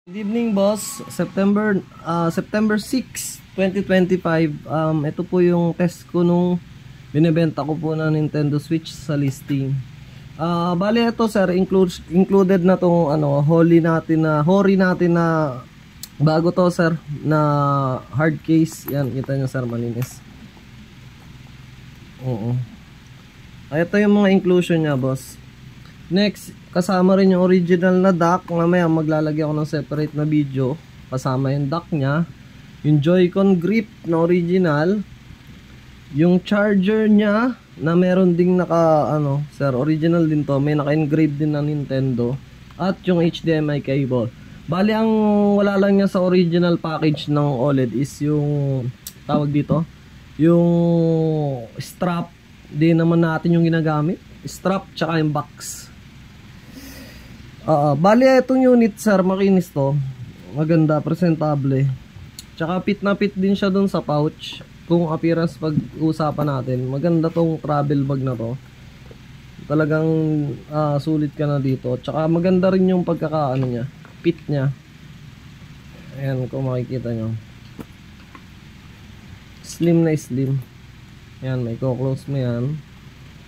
Good evening, boss. September 6, 2025. Ito po yung test ko nung binebenta ko po na Nintendo Switch sa listing. Bali ito, sir, included na tong Hori natin na bago to, sir, na hard case. Yan, kita nyo, sir, malinis. Oo. Ito yung mga inclusion niya, boss. Next, kasama rin yung original na dock. Mamaya maglalagay ako ng separate na video. Kasama yung dock nya, yung Joy-Con grip na original, yung charger nya na meron ding sir, original din to, may naka-engrave din na Nintendo, at yung HDMI cable. Bali, ang wala lang niya sa original package ng OLED is yung tawag dito, yung strap. Di naman natin yung ginagamit, strap tsaka yung box. Bali itong unit, sir, makinis to, maganda, presentable, tsaka fit na fit din siya dun sa pouch. Kung appearance pag-usapan natin, maganda tong travel bag na to, talagang sulit ka na dito. Tsaka maganda rin yung pagkakaano nya, fit nya. Ayan, kung makikita nyo, slim na slim. Ayan, may close mo yan,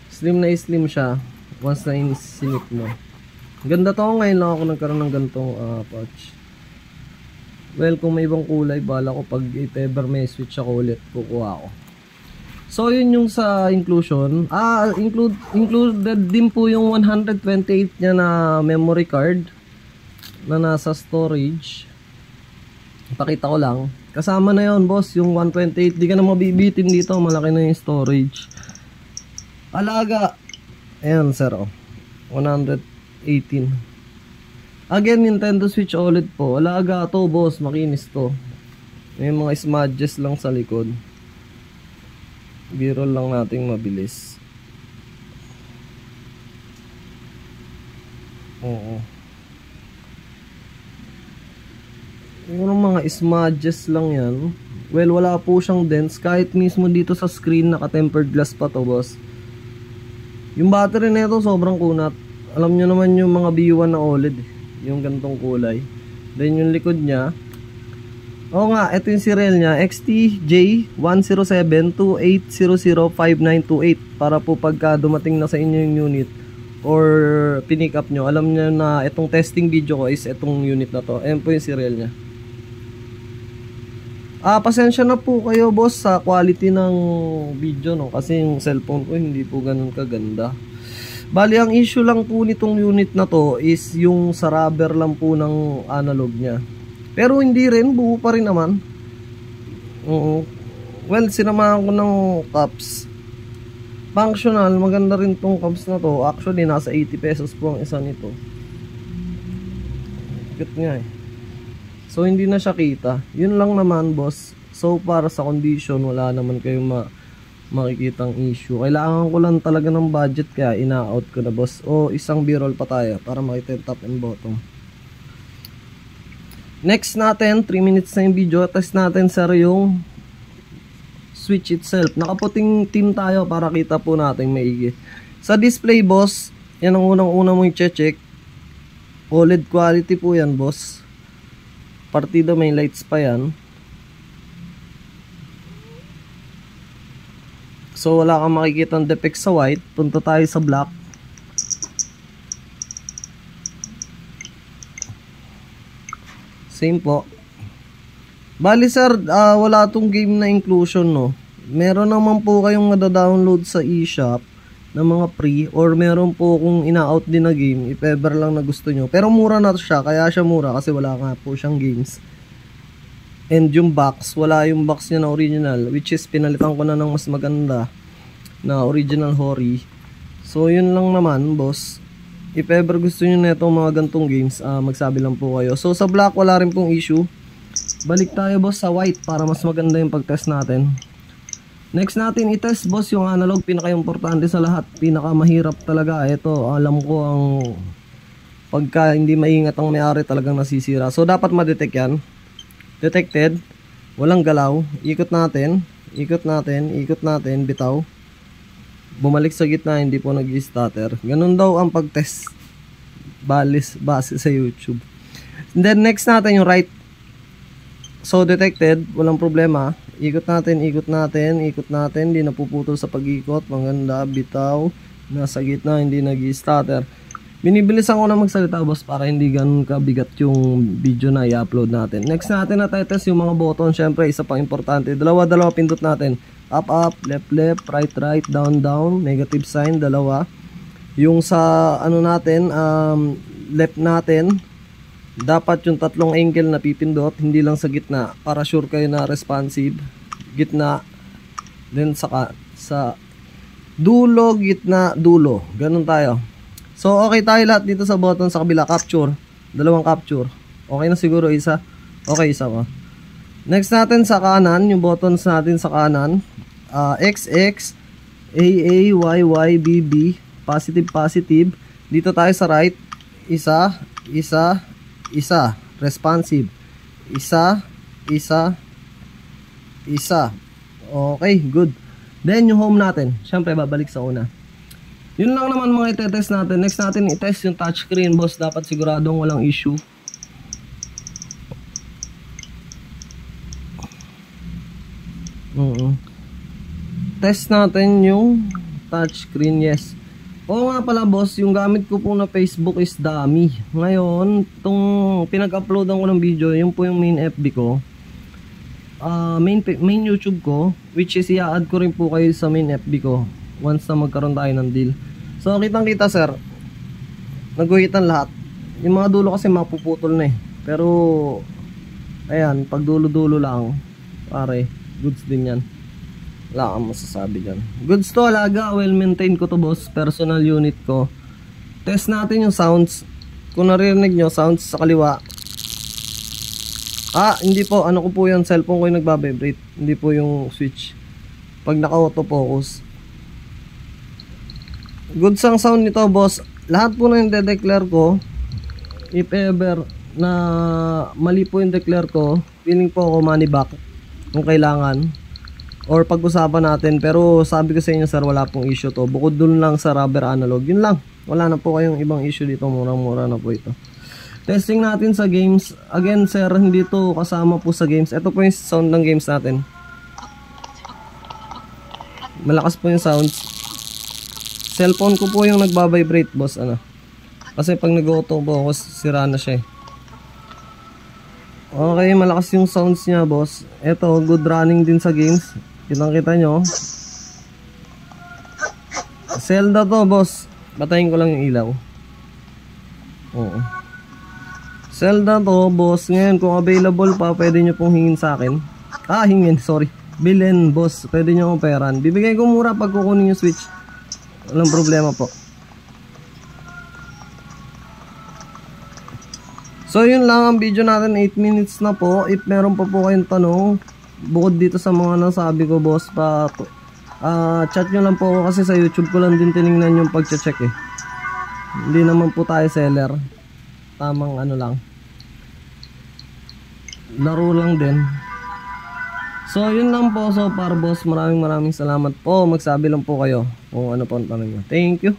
slim na slim siya once na sinip mo. Ganda to. Ngayon lang ako nagkaroon ng ganitong pouch. Well, kung may ibang kulay, bala ko pag if ever may switch ako ulit, kukuha ako. So yun yung sa inclusion. Included din po yung 128 nya na memory card na nasa storage. Pakita ko lang. Kasama na yun, boss, yung 128. Di ka na mabibitin dito, malaki na yung storage. Alaga. Ayan, sir, 118. Again, Nintendo Switch OLED po. Alaga to, boss, makinis to. May mga smudges lang sa likod. Biro lang nating mabilis. Oo. Yung mga smudges lang yan. Well, wala po siyang dents. Kahit mismo dito sa screen, naka-tempered glass pa to, boss. Yung battery na ito, sobrang kunat. Alam nyo naman yung mga B1 na OLED, yung gantong kulay. Then yung likod nya, oo nga, ito yung serial nya, XTJ10728005928. Para po pagka dumating na sa inyo yung unit or pinick up nyo, alam nyo na itong testing video ko is itong unit na to. Ayan po yung serial nya. Pasensya na po kayo, boss, sa quality ng video, no? Kasi yung cellphone ko hindi po ganun kaganda. Bali, ang issue lang po nitong unit na to is yung sa rubber lang po ng analog nya. Pero hindi rin, buo pa rin naman. Well, sinamahan ko ng cups. Functional, maganda rin tong cups na to. Actually, nasa 80 pesos po ang isa nito. Cute nga eh. So, hindi na siya kita. Yun lang naman, boss. So, para sa condition, wala naman kayong makikitang issue. Kailangan ko lang talaga ng budget, kaya ina-out ko na, boss. O isang b-roll pa tayo para makita yung top and bottom. Next natin, 3 minutes na yung video. Test natin, sir, yung switch itself. Nakaputing team tayo para kita po natin maigi. Sa display, boss, yan ang unang-una mong i-check. OLED quality po yan, boss. Partido, may lights pa yan. So wala kang makikita ng defect sa white. Punta tayo sa black. Same po. Bali, sir, wala tong game na inclusion, no. Meron naman po kayong mada-download sa eShop na mga free, or meron po kung ina-out din na game if ever lang na gusto nyo. Pero mura na siya, kaya siya mura kasi wala nga po siyang games. And yung box, wala yung box niya na original, which is pinalitan ko na ng mas maganda na original Hori. So yun lang naman, boss. If ever gusto nyo na itong mga gantong games, magsabi lang po kayo. So sa black, wala rin pong issue. Balik tayo, boss, sa white para mas maganda yung pag-test natin. Next natin i-test, boss, yung analog. Pinaka-importante sa lahat, pinaka-mahirap talaga. Ito, alam ko ang pagka hindi maingat ang may-ari talagang nasisira. So dapat ma-detect yan. Detected, walang galaw. Ikot natin, ikot natin, ikot natin, bitaw. Bumalik sa gitna, hindi po nag-stutter. Ganun daw ang pag-test base sa YouTube. then next natin yung right. So detected, walang problema. Ikot natin, ikot natin, ikot natin. Hindi napuputol sa pag-ikot. Maganda, bitaw. Nasa gitna, hindi nag-stutter. Binibilisan ko na magsalita boss para hindi ganun kabigat yung video na i-upload natin. Next natin na test yung mga button. Syempre, isa pang importante. Dalawa pindot natin. Up, up, left, left, right, right, down, down. Negative sign, dalawa. Yung sa ano natin, left natin, dapat yung tatlong angle na pipindot, hindi lang sa gitna, para sure kayo na responsive. Gitna, then sa dulo, gitna, dulo. Ganun tayo. So okay tayo lahat dito sa button sa kabila. Capture, dalawang capture. Okay na siguro isa. Okay, isa pa. Next natin sa kanan, yung buttons natin sa kanan, XX, AA, YY, BB, positive, positive. Dito tayo sa right, isa, responsive, isa. Okay, good. Then yung home natin, syempre babalik sa una. Yun lang naman mga itetest natin. Next natin itest yung touchscreen boss. Dapat siguradong walang issue. Test natin yung touchscreen, yes. Oo nga pala boss, yung gamit ko po na Facebook is dummy. Ngayon, itong pinag-uploadan ko ng video, yun po yung main FB ko, main YouTube ko, which is i-add ko rin po kayo sa main FB ko once na magkaroon tayo ng deal. So kitang kita sir, nagguhitan lahat. Yung mga dulo kasi mapuputol na eh. Pero ayan, pag dulo-dulo lang, pare, goods din yan. Wala kang masasabi dyan. Goods to, alaga, well maintained ko to boss. Personal unit ko. Test natin yung sounds. Kung naririnig nyo, sounds sa kaliwa. Hindi po, ano ko po yung cellphone ko yung nagbabibrate. Hindi po yung switch. Pag naka-autofocus. Goods ang sound nito boss. Lahat po na yung de-declare ko, if ever na mali po yung declare ko, feeling po ako money back kung kailangan. Or pag-usapan natin. Pero sabi ko sa inyo sir, wala pong issue to. Bukod dun lang sa rubber analog, yun lang. Wala na po kayong ibang issue dito. Murang-mura na po ito. Testing natin sa games. Again sir, hindi to kasama po sa games. Ito po yung sound ng games natin. Malakas po yung sounds. Cellphone ko po yung nagbabibrate boss. Kasi pag nag-auto po, sira na siya eh. Okay, malakas yung sounds niya boss. Ito, good running din sa games. Kitang-kita nyo. Zelda to boss. Batayin ko lang yung ilaw. Oo. Zelda to boss. Ngayon kung available pa, pwede nyo pong hingin sa akin. Hingin, sorry. Bilhin boss. Pwede nyo akong peran. Bibigay ko mura pag kukunin yung switch. Walang problema po. So yun lang ang video natin. 8 minutes na po. If meron pa po kayong tanong bukod dito sa mga nasabi ko boss, chat nyo lang po ako kasi sa YouTube ko lang din tinignan yung pag-check eh. Hindi naman po tayo seller. Tamang ano lang, laro lang din. So yun lang po so far boss. Maraming salamat po. Magsabi lang po kayo kung ano po ang tanong nyo. Thank you.